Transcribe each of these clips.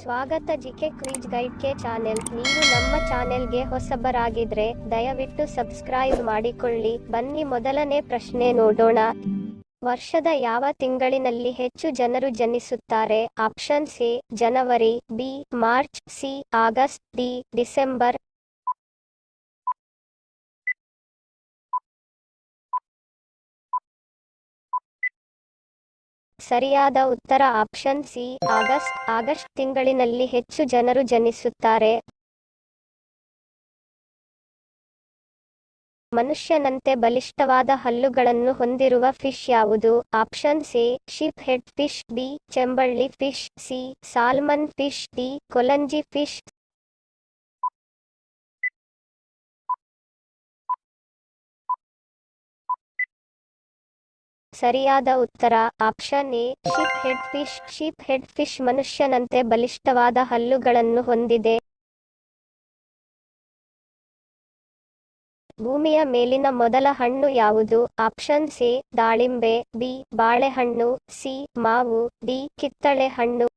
ಸ್ವಾಗತ GK quiz guide channel. ನೀವು ನಮ್ಮ ಚಾನೆಲ್ಗೆ ಹೊಸಬರಾಗಿದ್ರೆ ದಯವಿಟ್ಟು ಸಬ್ಸ್ಕ್ರೈಬ್ ಮಾಡಿಕೊಳ್ಳಿ. ಬನ್ನಿ ಮೊದಲನೇ ಪ್ರಶ್ನೆ ನೋಡೋಣ. ವರ್ಷದ ಯಾವ ತಿಂಗಳಿನಲ್ಲಿ ಹೆಚ್ಚು ಜನರು ಜನಿಸುತ್ತಾರೆ? ಆಪ್ಷನ್ ಎ ಜನವರಿ, B March, C August, D December. ಸರಿಯಾದ ಉತ್ತರ ಆಪ್ಷನ್ ಸಿ ಆಗಸ್ಟ್. ಆಗಸ್ಟ್ ತಿಂಗಳಿನಲ್ಲಿ ಹೆಚ್ಚು ಜನರು ಜನಿಸುತ್ತಾರೆ. ಮನುಷ್ಯನಂತೆ ಬಲಿಷ್ಠವಾದ ಹಲ್ಲುಗಳನ್ನು ಹೊಂದಿರುವ ಫಿಶ್ ಯಾವುದು? Option A ship head fish, B ಚೆಂಬಳ್ಳಿ fish, C salmon fish, D ಕೊಲಂಜಿ ಫಿಶ್. ಸರಿಯಾದ ಉತ್ತರ option A ship head fish. Ship head fish ಮನುಷ್ಯನಂತೆ ಬಲಿಷ್ಠವಾದ ಹಲ್ಲುಗಳನ್ನು ಹೊಂದಿದೆ. ಭೂಮಿಯ ಮೇಲಿನ ಮೊದಲ ಹಣ್ಣು ಯಾವುದು? ಆಪ್ಷನ್ ಎ ದಾಳಿಂಬೆ, ಬಿ ಬಾಳೆಹಣ್ಣು, ಸಿ ಮಾವು, ಡಿ ಕಿತ್ತಳೆ ಹಣ್ಣು.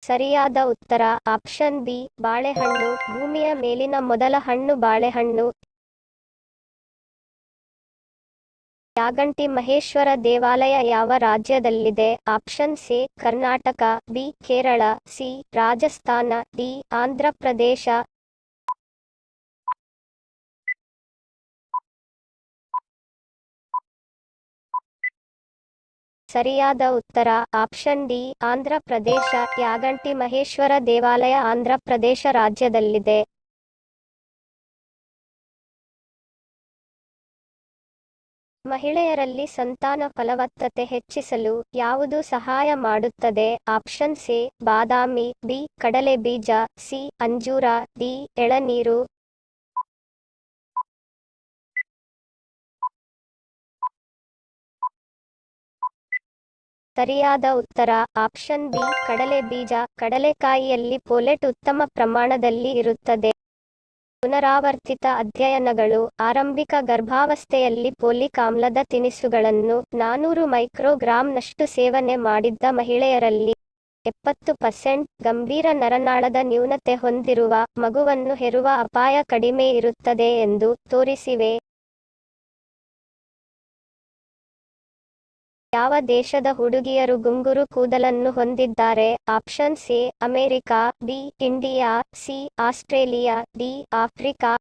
ಸರಿಯಾದ ಉತ್ತರ ಆಪ್ಷನ್ ಬಿ ಬಾಳೆಹಣ್ಣು. ಭೂಮಿಯ ಮೇಲಿನ ಮೊದಲ ಹಣ್ಣು ಬಾಳೆಹಣ್ಣು. ಯಾಗಂಟಿ ಮಹೇಶ್ವರ ದೇವಾಲಯ ಯಾವ ರಾಜ್ಯದಲ್ಲಿದೆ? Option A Karnataka, B Kerala, C Rajasthan, D Andhra Pradesh. ಸರಿಯಾದ ಉತ್ತರ ಆಪ್ಷನ್ ಡಿ ಆಂಧ್ರ ಪ್ರದೇಶ. ಯಾಗಂಟಿ ಮಹೇಶ್ವರ ದೇವಾಲಯ ಆಂಧ್ರ ಪ್ರದೇಶ ರಾಜ್ಯದಲ್ಲಿದೆ. ಮಹಿಳೆಯರಲ್ಲಿ ಸಂತಾನ ಫಲವತ್ತತೆ ಹೆಚ್ಚಿಸಲು ಯಾವುದು ಸಹಾಯ ಮಾಡುತ್ತದೆ? ಆಪ್ಷನ್ ಎ ಬಾದಾಮಿ, ಬಿ ಕಡಲೆ ಬೀಜ, ಸಿ ಅಂಜೂರ, ಡಿ ಎಳನೀರು. ಸರಿಯಾದ ಉತ್ತರ ಆಪ್ಷನ್ ಬಿ ಕಡಲೆ ಬೀಜ. ಕಡಲೆಕಾಯಿಯಲ್ಲಿ ಫೋಲೇಟ್ ಉತ್ತಮ ಪ್ರಮಾಣದಲ್ಲಿ ಇರುತ್ತದೆ. ಪುನರಾವರ್ತಿತ ಅಧ್ಯಯನಗಳು ಆರಂಭಿಕ ಗರ್ಭಾವಸ್ಥೆಯಲ್ಲಿ ಫೋಲಿಕ್ ಆಮ್ಲದ ತಿನಿಸುಗಳನ್ನು 400 ಮೈಕ್ರೋಗ್ರಾಂನಷ್ಟು ಸೇವನೆ ಮಾಡಿದ್ದ ಮಹಿಳೆಯರಲ್ಲಿ 70% ಗಂಭೀರ ನರನಾಳದ ನ್ಯೂನತೆ ಹೊಂದಿರುವ ಮಗುವನ್ನು ಹೆರುವ ಅಪಾಯ ಕಡಿಮೆ ಇರುತ್ತದೆ ಎಂದು ತೋರಿಸಿವೆ. ಯಾವ ದೇಶದ ಹುಡುಗಿಯರು ಗುಂಗುರು ಕೂದಲನ್ನು ಹೊಂದಿದ್ದಾರೆ? Option A America, B India, C Australia, D Africa.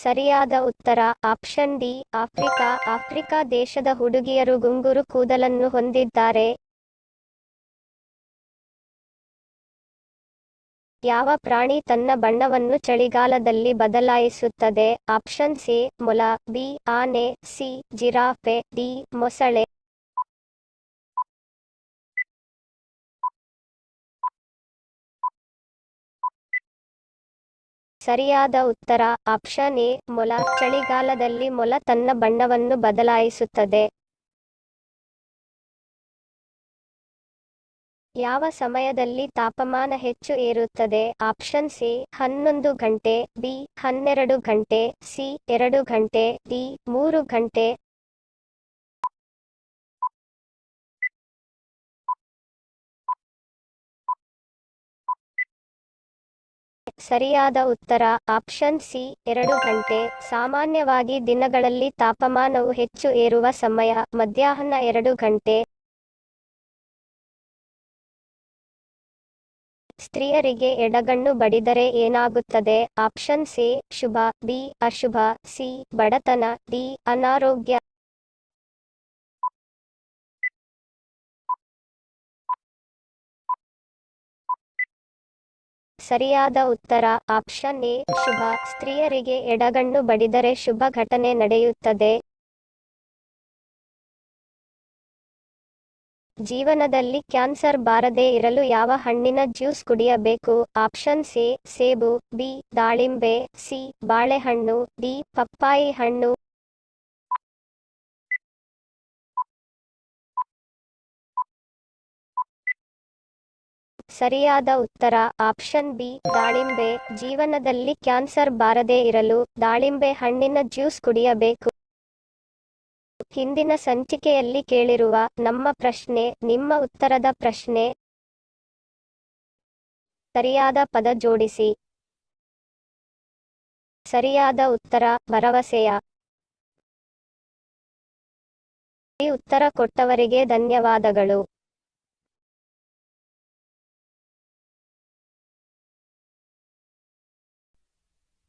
ಸರಿಯಾದ ಉತ್ತರ ಆಪ್ಷನ್ ಡಿ ಆಫ್ರಿಕಾ. ಆಫ್ರಿಕಾ ದೇಶದ ಹುಡುಗಿಯರು ಗುಂಗುರು ಕೂದಲನ್ನು ಹೊಂದಿದ್ದಾರೆ. ಯಾವ ಪ್ರಾಣಿ ತನ್ನ ಬಣ್ಣವನ್ನು ಚಳಿಗಾಲದಲ್ಲಿ ಬದಲಾಯಿಸುತ್ತದೆ? ಆಪ್ಷನ್ ಎ ಮೊಲ, ಬಿ ಆನೆ, ಸಿ ಜಿರಾಫೆ, ಡಿ ಮೊಸಳೆ. ಸರಿಯಾದ ಉತ್ತರ ಆಪ್ಷನ್ ಎ ಮೊಲ. ಚಳಿಗಾಲದಲ್ಲಿ ಮೊಲ ತನ್ನ ಬಣ್ಣವನ್ನು ಬದಲಾಯಿಸುತ್ತದೆ. ಯಾವ ಸಮಯದಲ್ಲಿ ತಾಪಮಾನ ಹೆಚ್ಚು ಏರುತ್ತದೆ? ಆಪ್ಷನ್ ಎ 11 ಗಂಟೆ, ಬಿ 12 ಗಂಟೆ, ಸಿ 2 ಗಂಟೆ, ಡಿ 3 ಗಂಟೆ. ಸರಿಯಾದ ಉತ್ತರ ಆಪ್ಷನ್ ಸಿ 2 ಗಂಟೆ. ಸಾಮಾನ್ಯವಾಗಿ ದಿನಗಳಲ್ಲಿ ತಾಪಮಾನವು ಹೆಚ್ಚು ಏರುವ ಸಮಯ ಮಧ್ಯಾಹ್ನ 2 ಗಂಟೆ. ಸ್ತ್ರೀಯರಿಗೆ ಎಡಗಣ್ಣು ಬಡಿದರೆ ಏನಾಗುತ್ತದೆ? ಆಪ್ಷನ್ ಎ ಶುಭ, ಬಿ ಅಶುಭ, ಸಿ ಬಡತನ, ಡಿ ಅನಾರೋಗ್ಯ. ಸರಿಯಾದ ಉತ್ತರ ಆಪ್ಷನ್ ಎ ಶುಭ. ಸ್ತ್ರೀಯರಿಗೆ ಎಡಗಣ್ಣು ಬಡಿದರೆ ಶುಭ ಘಟನೆ ನಡೆಯುತ್ತದೆ. ಜೀವನದಲ್ಲಿ ಕ್ಯಾನ್ಸರ್ ಬಾರದೇ ಇರಲು ಯಾವ ಹಣ್ಣಿನ ಜ್ಯೂಸ್ ಕುಡಿಯಬೇಕು? ಆಪ್ಷನ್ ಎ ಸೇಬು, ಬಿ ದಾಳಿಂಬೆ, ಸಿ ಬಾಳೆಹಣ್ಣು, ಡಿ ಪಪ್ಪಾಯಿ ಹಣ್ಣು. ಸರಿಯಾದ ಉತ್ತರ ಆಪ್ಷನ್ ಬಿ ದಾಳಿಂಬೆ. ಜೀವನದಲ್ಲಿ ಕ್ಯಾನ್ಸರ್ ಬಾರದೇ ಇರಲು ದಾಳಿಂಬೆ ಹಣ್ಣಿನ ಜ್ಯೂಸ್ ಕುಡಿಯಬೇಕು. ಹಿಂದಿನ ಸಂಚಿಕೆಯಲ್ಲಿ ಕೇಳಿರುವ ನಮ್ಮ ಪ್ರಶ್ನೆ ನಿಮ್ಮ ಉತ್ತರದ ಪ್ರಶ್ನೆ. ಸರಿಯಾದ ಪದ ಜೋಡಿಸಿ. ಸರಿಯಾದ ಉತ್ತರ ಭರವಸೆಯ. ಈ ಉತ್ತರ ಕೊಟ್ಟವರಿಗೆ ಧನ್ಯವಾದಗಳು.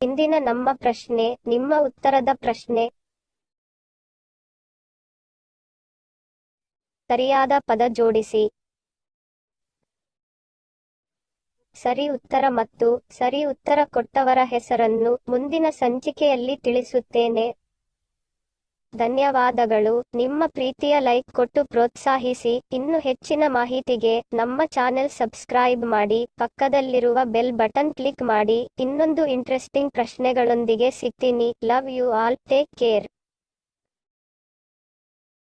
ಇಂದಿನ ನಮ್ಮ ಪ್ರಶ್ನೆ ನಿಮ್ಮ ಉತ್ತರದ ಪ್ರಶ್ನೆ. ಸರಿಯಾದ ಪದ ಜೋಡಿಸಿ. ಸರಿ ಉತ್ತರ ಮತ್ತು ಸರಿ ಉತ್ತರ ಕೊಟ್ಟವರ ಹೆಸರನ್ನು ಮುಂದಿನ ಸಂಚಿಕೆಯಲ್ಲಿ ತಿಳಿಸುತ್ತೇನೆ. ಧನ್ಯವಾದಗಳು. ನಿಮ್ಮ ಪ್ರೀತಿಯ ಲೈಕ್ ಕೊಟ್ಟು ಪ್ರೋತ್ಸಾಹಿಸಿ. ಇನ್ನು ಹೆಚ್ಚಿನ ಮಾಹಿತಿಗೆ ನಮ್ಮ ಚಾನೆಲ್ ಸಬ್ಸ್ಕ್ರೈಬ್ ಮಾಡಿ, ಪಕ್ಕದಲ್ಲಿರುವ ಬೆಲ್ ಬಟನ್ ಕ್ಲಿಕ್ ಮಾಡಿ. ಇನ್ನೊಂದು ಇಂಟ್ರೆಸ್ಟಿಂಗ್ ಪ್ರಶ್ನೆಗಳೊಂದಿಗೆ ಸಿಗ್ತೀನಿ. Love you all. Take care.